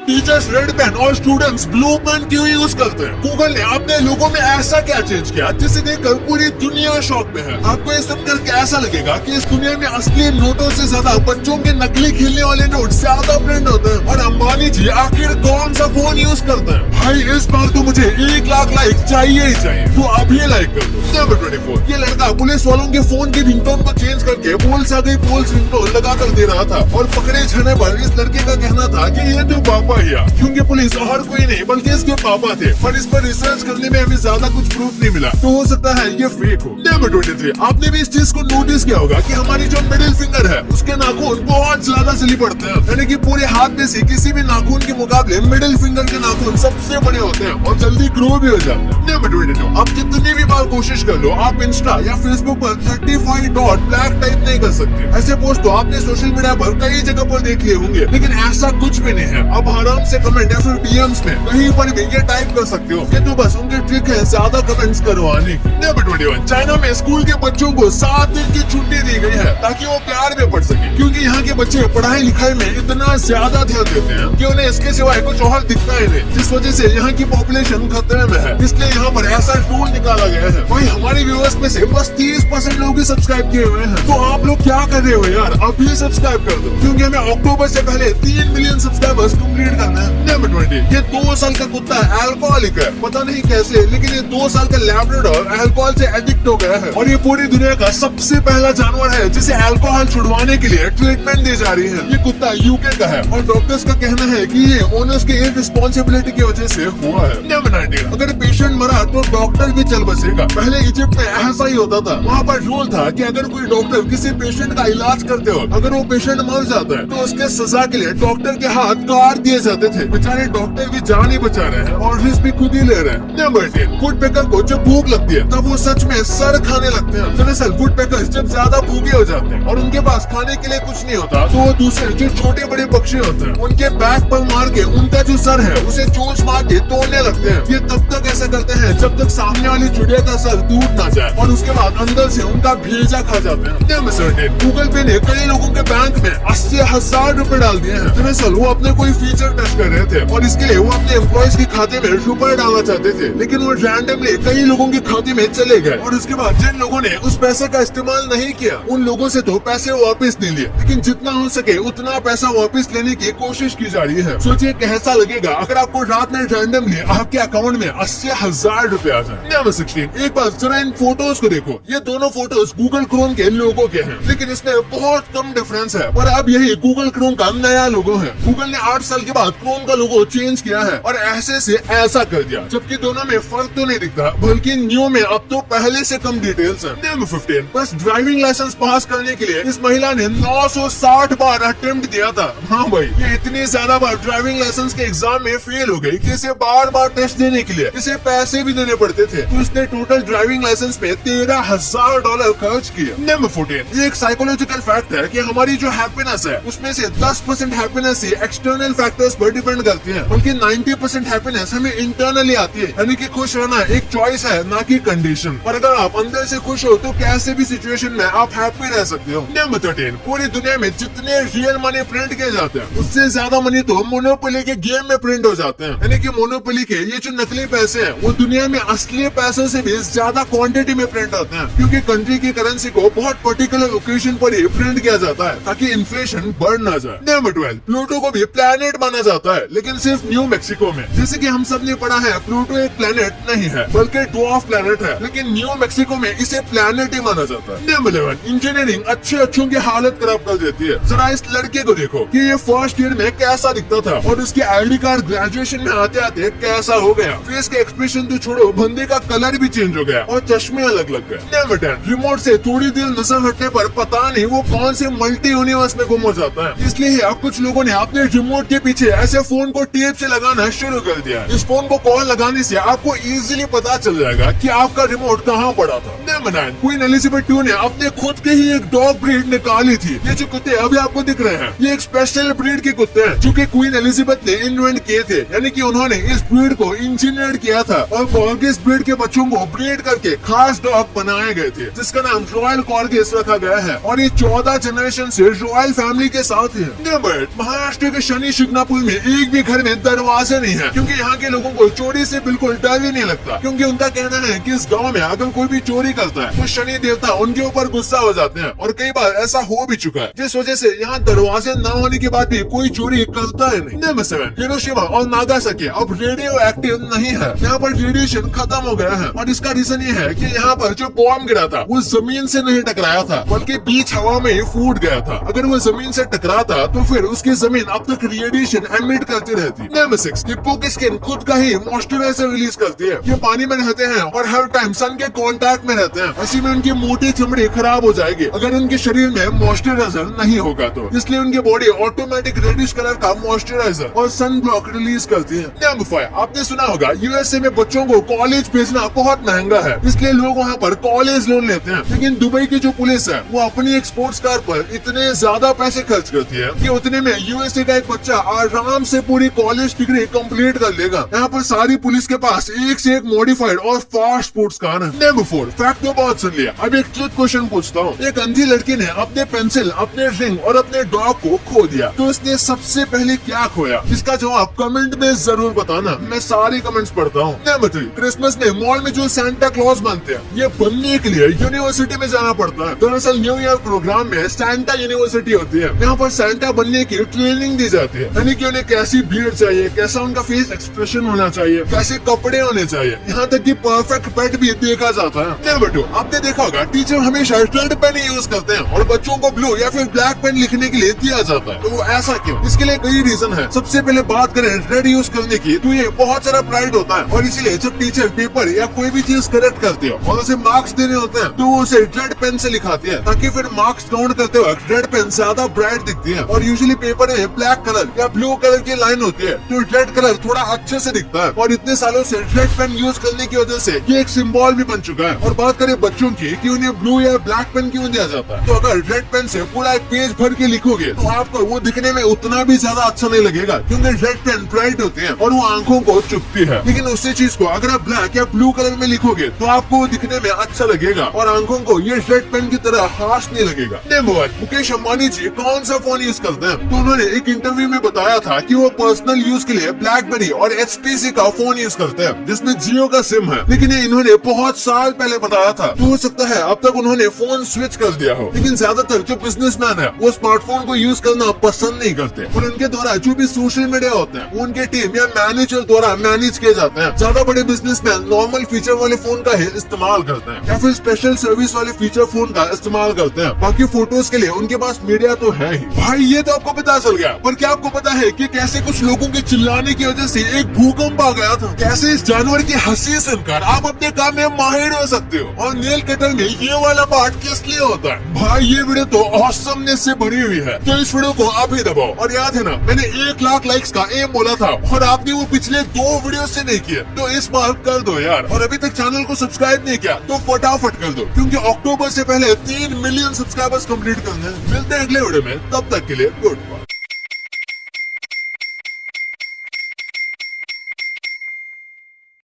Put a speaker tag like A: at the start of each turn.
A: Teachers red pen और students blue pen क्यों use करते हैं? गूगल ने अपने लोगों में ऐसा क्या चेंज किया जिसे देखकर पूरी दुनिया शॉक में है? आपको ये सुनकर कैसा लगेगा कि इस दुनिया में असली नोटों से ज्यादा बच्चों के नकली खेलने वाले नोट ज्यादा प्रिंट होते हैं? और अंबानी जी आखिर कौन सा फोन यूज करते हैं? भाई इस बार तो मुझे 1 लाख लाइक चाहिए ही चाहिए, तो अभी लाइक कर दो। नंबर 24, ये लड़का पुलिस वालों के फोन की रिंगटोन को चेंज करके पोल्स आ गई पोल्स रिंगटोन लगा कर दे रहा था और पकड़े जाने पर इस लड़के का कहना था कि ये तो पापा ही है, क्योंकि पुलिस और कोई नहीं बल्कि इसके पापा थे। पर इस पर रिसर्च करने में हमें ज्यादा कुछ प्रूफ नहीं मिला, तो हो सकता है ये फेक हो। नंबर 23, आपने भी इस चीज को नोटिस किया होगा कि हमारी जो मिडिल फिंगर है उसके नाखून बहुत ज्यादा सिली पड़ते हैं, यानी कि पूरे हाथ में से किसी भी नाखून के मुकाबले मिडिल फिंगर के नाखून सबसे बड़े होते हैं और जल्दी ग्रो भी हो जाते हैं। नंबर 22, आप कितनी भी बार कोशिश कर लो आप इंस्टा या फेसबुक पर 35 डॉट ब्लैक टाइप नहीं कर सकते। ऐसे पोस्ट तो आपने सोशल मीडिया पर कई जगह पर देख लिए होंगे, लेकिन ऐसा कुछ भी नहीं है। आप आराम से कमेंट या फिर डीएम्स में कहीं पर भी ये टाइप कर सकते हो। ये तो बस उनकी ट्रिक है ज्यादा कमेंट्स करवाने की। नंबर 21, चाइना में स्कूल के बच्चों को 7 दिन की छुट्टी दी गई है ताकि वो प्यार में पढ़ सके, क्योंकि यहाँ के बच्चे पढ़ाई लिखाई में इतना ज्यादा ध्यान देते हैं कि उन्हें इसके सिवाय कुछ और दिखता ही नहीं, जिस वजह से यहाँ की पॉपुलेशन खतरे में है। इसलिए यहाँ पर ऐसा रूल निकाला गया है। वही हमारे व्यूअर्स में से बस 30% लोग ही सब्सक्राइब किए हुए हैं, तो आप लोग क्या कर रहे हो यार? अभी सब्सक्राइब कर दो, क्योंकि हमें अक्टूबर से पहले 3 मिलियन सब्सक्राइबर्स कंप्लीट करना है। नंबर 20, ये 2 साल का कुत्ता अल्कोहलिक है, पता नहीं कैसे, लेकिन ये 2 साल का लैब्राडोर अल्कोहल से एडिक्ट हो गया है और ये पूरी दुनिया का सबसे पहला जानवर है जिसे अल्कोहल छुड़वाने के लिए ट्रीटमेंट दी जा रही है। ये कुत्ता यूके का है और डॉक्टर्स का कहना है कि ये ओनर्स की इररिस्पांसिबिलिटी की वजह से हुआ है। नंबर 19, अगर पेशेंट मरा तो डॉक्टर भी चल बसेगा। पहले इजिप्ट में ऐसा ही होता था। वहाँ पर रूल था कि अगर कोई डॉक्टर किसी पेशेंट का इलाज करते हो, अगर वो पेशेंट मर जाता है तो उसके सजा के लिए डॉक्टर के हाथ काट दिए जाते थे। बेचारे डॉक्टर भी जान ही बचा रहे हैं और रिस्क भी खुद ही ले रहे हैं। नंबर 10, फूड पैकर को जब भूख लगती है तब वो सच में सर खाने लगते हैं। दरअसल फूड पैकर्स जब ज्यादा भूखे हो जाते हैं और उनके पास खाने के लिए कुछ नहीं होता तो वो दूसरे जो छोटे बड़े पक्षी होते हैं उनके बैक पर मार के उनका जो सर है उसे चोंच मार के तोड़ने लगते हैं। ये तब तक ऐसा करते हैं जब तक सामने वाली चिड़िया का सर टूट ना जाए और उसके बाद अंदर से उनका भेजा खा जाते हैं। गूगल पे ने कई लोगों के बैंक में 80,000 रुपए डाल दिए हैं। दरअसल वो अपने कोई फीचर टेस्ट कर रहे थे और इसके लिए वो अपने एम्प्लॉइज के खाते में रुपए डालना चाहते थे, लेकिन वो रैंडमली कई लोगों के खाते में चले गए और उसके बाद जिन लोगों ने उस पैसे का इस्तेमाल नहीं किया उन लोगों से तो पैसे वापस नहीं लिए, लेकिन जितना हो सके उतना पैसा वापस लेने की कोशिश की जा रही है। सोचिए कैसा लगेगा अगर आपको रात में रैंडमली आपके अकाउंट में 80,000 रुपए आ जाए। नंबर 16, एक बार जरा इन फोटोज को देखो। ये दोनों फोटोज गूगल क्रोम के लोगो के हैं, लेकिन इसमें बहुत कम डिफरेंस है। पर अब यही गूगल क्रोम का नया लोगो है। गूगल ने 8 साल के बाद क्रोम का लोगो चेंज किया है और ऐसे से ऐसा कर दिया, जबकि दोनों में फर्क तो नहीं दिखता, बल्कि न्यू में अब तो पहले से कम डिटेल्स है। नंबर 15, बस ड्राइविंग लाइसेंस पास करने के लिए इस महिला ने 960 बार अटेम्प्ट दिया था। हाँ भाई, ये इतनी ज्यादा बार ड्राइविंग लाइसेंस के एग्जाम में फेल हो गई कि इसे बार बार टेस्ट देने के लिए इसे पैसे भी देने पड़ते थे, तो इसने टोटल ड्राइविंग लाइसेंस पे $13,000 खर्च किया। नंबर 14, ये एक साइकोलॉजिकल फैक्ट है कि हमारी जो हैप्पीनेस है उसमें से 10% हैप्पीनेस एक्सटर्नल फैक्टर्स पर डिपेंड करती है, बल्कि 90% हैप्पीनेस हमें इंटरनली आती है। यानी कि खुश रहना एक चॉइस है, ना कि कंडीशन। पर अगर आप अंदर से खुश हो तो कैसे भी सिचुएशन में आप हैप्पी रह सकते हो। नंबर 13, पूरी दुनिया में जितने रियल मनी प्रिंट किए जाते हैं उससे ज्यादा मनी तो मोनोपोली के गेम में प्रिंट हो जाते हैं। यानी कि मोनोपोली के ये जो नकली पैसे हैं वो दुनिया में असली पैसों से भी ज्यादा क्वांटिटी में प्रिंट होते हैं, क्योंकि कंट्री की करेंसी को बहुत पर्टिकुलर ओकेजन पर ही प्रिंट किया जाता है ताकि इन्फ्लेशन बढ़ ना जाए। नंबर 12, प्लूटो को भी प्लैनेट माना जाता है, लेकिन सिर्फ न्यू मैक्सिको में। जैसे कि हम सब ने पढ़ा है प्लूटो एक प्लैनेट नहीं है बल्कि ड्वार्फ प्लैनेट है, लेकिन न्यू मैक्सिको में इसे प्लैनेट ही माना जाता है। नंबर 11, इंजीनियरिंग अच्छों की हालत खराब कर देती है। जरा इस लड़के को देखो कि ये फर्स्ट ईयर में कैसा दिखता था और उसके आईडी कार्ड ग्रेजुएशन में आते आते कैसा हो गया। फेस के एक्सप्रेशन तो छोड़ो, बंदे का कलर भी चेंज हो गया और चश्मे अलग लग गए। नंबर 10, रिमोट से थोड़ी देर नजर हटने पर पता नहीं वो कौन से मल्टी यूनिवर्स में गुम हो जाता है। इसलिए अब कुछ लोगों ने अपने रिमोट के पीछे ऐसे फोन को टेप से लगाना शुरू कर दिया। इस फोन को कॉल लगाने से आपको इजीली पता चल जाएगा कि आपका रिमोट कहाँ पड़ा था। नंबर 9, क्वीन एलिजाबेथ II ने अपने खुद के ही एक डॉग ब्रीड निकाली थी। ये जो कुत्ते अभी आपको दिख रहे हैं, ये एक स्पेशल ब्रीड के कुत्ते हैं जो कि क्वीन एलिजाबेथ ने इन्वेंट किए थे, यानी कि उन्होंने इस ब्रीड को इंजीनियर किया था और कॉर्गिस ब्रीड के बच्चों को ब्रीड करके खास डॉग बनाए गए थे, जिसका नाम रॉयल कॉर्गिस रखा गया है और ये 14 जनरेशन से रॉयल फैमिली के साथ है। नंबर 8, महाराष्ट्र के शनि शिंगणापुर में एक भी घर में दरवाजे नहीं है, क्योंकि यहाँ के लोगों को चोरी से बिल्कुल डर ही नहीं लगता, क्योंकि उनका कहना है कि इस गांव में अगर कोई भी चोरी करता है तो शनि देवता उनके ऊपर गुस्सा हो जाते हैं और कई बार ऐसा हो भी चुका है, जिस वजह से यहाँ दरवाजे न होने के बाद भी कोई चोरी करता है नहीं। नंबर 7, हिरोशिमा और नागासाकी अब रेडियो एक्टिव नहीं है, यहाँ पर रेडिएशन खत्म हो गया है और इसका रीजन ये है कि यहाँ पर जो बॉम्ब गिरा था वो जमीन से नहीं टकराया था, बल्कि बीच हवा में ही फूट गया था। अगर वो जमीन से टकराता तो फिर उसकी जमीन अब तक रेडिएशन एमिट करती रहती। नंबर 6, हिप्पो की स्किन खुद का ही मॉइस्चराइजर रिलीज करती है। ये पानी में रहते हैं और हर टाइम सन के कांटेक्ट में रहते हैं, ऐसे में उनकी मोटी चमड़ी खराब हो जाएगी अगर उनके शरीर में मॉइस्चराइजर नहीं होगा तो, इसलिए उनकी बॉडी ऑटोमेटिक रेडिश कलर का मॉइस्चराइजर और सन ब्लॉक रिलीज करती है। नंबर 5, आपने सुना होगा यूएसए में बच्चों को कॉलेज भेजना बहुत महंगा है, इसलिए लोग वहाँ पर कॉलेज लोन लेते हैं, लेकिन दुबई की जो पुलिस है वो अपनी एक स्पोर्ट्स कार पर इतने ज्यादा पैसे खर्च करती है कि उतने में यूएसए का एक बच्चा आराम से पूरी कॉलेज डिग्री कंप्लीट कर लेगा। यहाँ पर सारी पुलिस के पास एक से एक मॉडिफाइड और फास्ट स्पोर्ट्स कार है। नंबर 4, फैक्ट तो बहुत सुन लिया, अब एक ट्रुथ क्वेश्चन पूछता हूँ। एक अंधी लड़की ने अपने पेंसिल, अपने रिंग और अपने डॉग को खो दिया, तो उसने सबसे पहले क्या खोया? इसका जवाब कमेंट में जरूर बताना, मैं सारे कमेंट्स पढ़ता हूँ। नंबर 3, क्रिसमस में मॉल में जो सैंटा क्लॉज बनते हैं, ये बनने के लिए यूनिवर्सिटी में जाना पड़ता है। दरअसल न्यू ईयर प्रोग्राम में सैंटा यूनिवर्सिटी होती है, यहाँ पर सैंटा बनने की ट्रेनिंग दी जाती है, यानी कि उन्हें कैसी बियर्ड चाहिए, कैसा उनका फेस एक्सप्रेशन होना चाहिए, कैसे कपड़े होने चाहिए, यहाँ तक कि परफेक्ट पेट भी देखा जाता है। नंबर 2, आपने देखा होगा टीचर हमेशा रेड पेन यूज करते हैं और बच्चों को ब्लू या फिर ब्लैक पेन लिखने के लिए दिया जाता है, तो वो ऐसा क्यों? इसके लिए कई रीजन है। सबसे पहले बात करें रेड यूज करने की, तो ये बहुत सारा प्राइड होता है और इसीलिए जब टीचर पेपर या कोई भी चीज करेक्ट करती है और उसे मार्क्स देने होते हैं तो वो उसे रेड पेन से लिखाती है, ताकि फिर मार्क्स काउंट करते वक्त रेड पेन ज्यादा ब्राइट दिखती है। और यूजुअली पेपर में ब्लैक कलर या ब्लू कलर की लाइन होती है, तो रेड कलर थोड़ा अच्छे से दिखता है और इतने सालों से रेड पेन यूज करने की वजह से ये एक सिंबल भी बन चुका है। और बात करें बच्चों की कि उन्हें ब्लू या ब्लैक पेन क्यों दिया जाता है, तो अगर रेड पेन से पूरा एक पेज भर के लिखोगे तो आपको वो दिखने में उतना भी ज्यादा अच्छा नहीं लगेगा, क्योंकि रेड पेन ब्राइट होती है और वो आंखों को चुभती है। लेकिन उसी चीज को अगर आप ब्लैक या ब्लू कलर में लिखोगे तो आपको वो दिखने में अच्छा लगेगा और आंखों को ये रेड पेन की तरह हार्श नहीं लगेगा। नंबर 1, मुकेश अंबानी जी कौन सा फोन यूज करते हैं? तो उन्होंने एक इंटरव्यू में बताया था कि वो पर्सनल यूज के लिए ब्लैकबेरी और HTC का फोन यूज करते हैं, जिसमें जियो का सिम है। लेकिन ये इन्होंने बहुत साल पहले बताया था, तो हो सकता है अब तक उन्होंने फोन स्विच कर दिया हो। लेकिन ज्यादातर जो बिजनेसमैन है वो स्मार्टफोन को यूज करना पसंद नहीं करते और उनके द्वारा जो भी सोशल मीडिया होते हैं वो उनके टीम या मैनेजर द्वारा मैनेज किए जाते हैं। ज्यादा बड़े बिजनेसमैन नॉर्मल फीचर वाले फोन का ही इस्तेमाल करते हैं या फिर स्पेशल सर्विस वाले फीचर फोन का इस्तेमाल करते हैं। बाकी फोटोज के लिए उनके पास मीडिया तो है ही। भाई ये तो आपको पता चल गया, पर क्या आपको पता है कि कैसे कुछ लोगों के चिल्लाने की वजह से एक भूकंप आ गया था? कैसे इस जानवर की हंसी सुनकर आप अपने काम में माहिर हो सकते हो? और नेल कटर में ये वाला पार्ट किस लिए होता है? भाई ये वीडियो तो ऑसमनेस से भरी हुई है, तो इस वीडियो को आप ही दबाओ। और याद है ना, मैंने 1 लाख लाइक्स का एम बोला था और आपने वो पिछले 2 वीडियो से नहीं किया, तो इस बार कर दो यार। और अभी तक चैनल को सब्सक्राइब नहीं किया तो फटाफट कर दो, क्योंकि अक्टूबर से पहले 3 मिलियन सब्सक्राइबर्स कंप्लीट करने हैं। मिलते हैं अगले वीडियो में, तब तक के लिए गुड बाय।